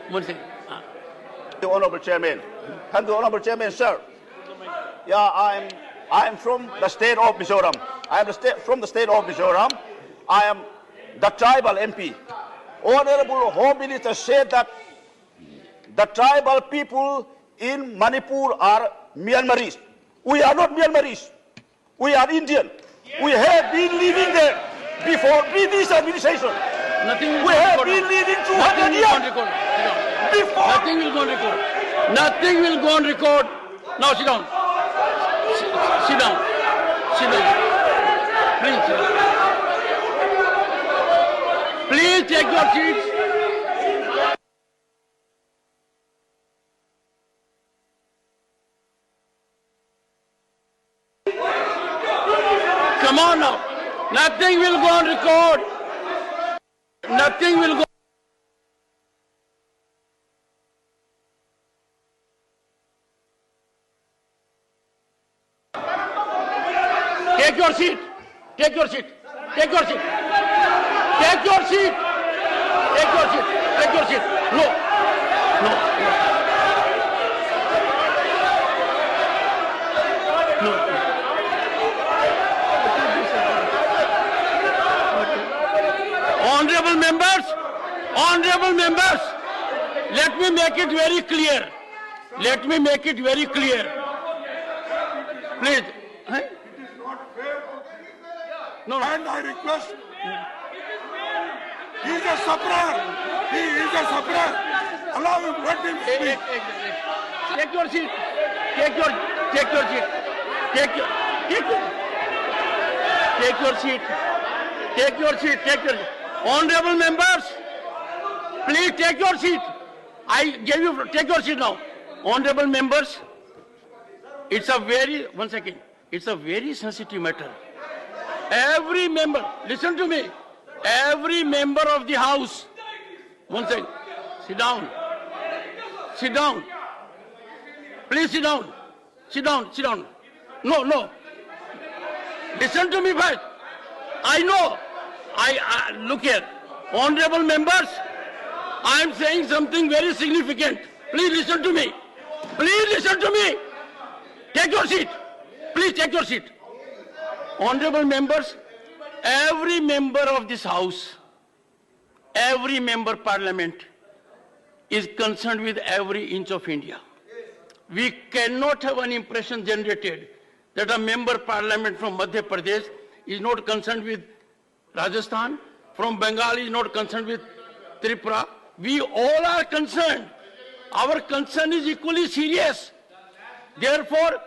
One second. The Honorable Chairman. Thank you, Honorable Chairman, sir. Yeah, I'm from the state of Mizoram. I am from the state of Mizoram. I am the tribal MP. Honorable Home Minister said that the tribal people in Manipur are Myanmaris. We are not Myanmaris. We are Indian. We have been living there before British administration. Nothing. We have been living 200 years. Before. Nothing will go on record. Nothing will go on record. Now sit down. Sit down. Sit down. Please. Please take your seats. Come on now. Nothing will go on record. Nothing will go. Take your seat. Take your seat. Take your seat. Take your seat. Take your seat. Take your seat. No. No. No. Honorable members, let me make it very clear. Let me make it very clear. Please. Huh? No. And I request, he is a supplier. He is a supplier. Allow him, let him speak. Take your seat. Take your seat. Take your seat. Take your seat. Take your seat. Honorable members, please take your seat. I gave you, take your seat now. Honorable members, it's a very, one second, it's a very sensitive matter. Every member, listen to me, every member of the House, one second, sit down, sit down, please sit down, sit down, sit down. No, no, listen to me first. I know, look here, honorable members, I am saying something very significant. Please listen to me. Please listen to me. Take your seat. Please take your seat. Honorable members, every member of this House, every member Parliament is concerned with every inch of India. We cannot have an impression generated that a member Parliament from Madhya Pradesh is not concerned with Rajasthan, from Bengal is not concerned with Tripura. We all are concerned. Our concern is equally serious. Therefore,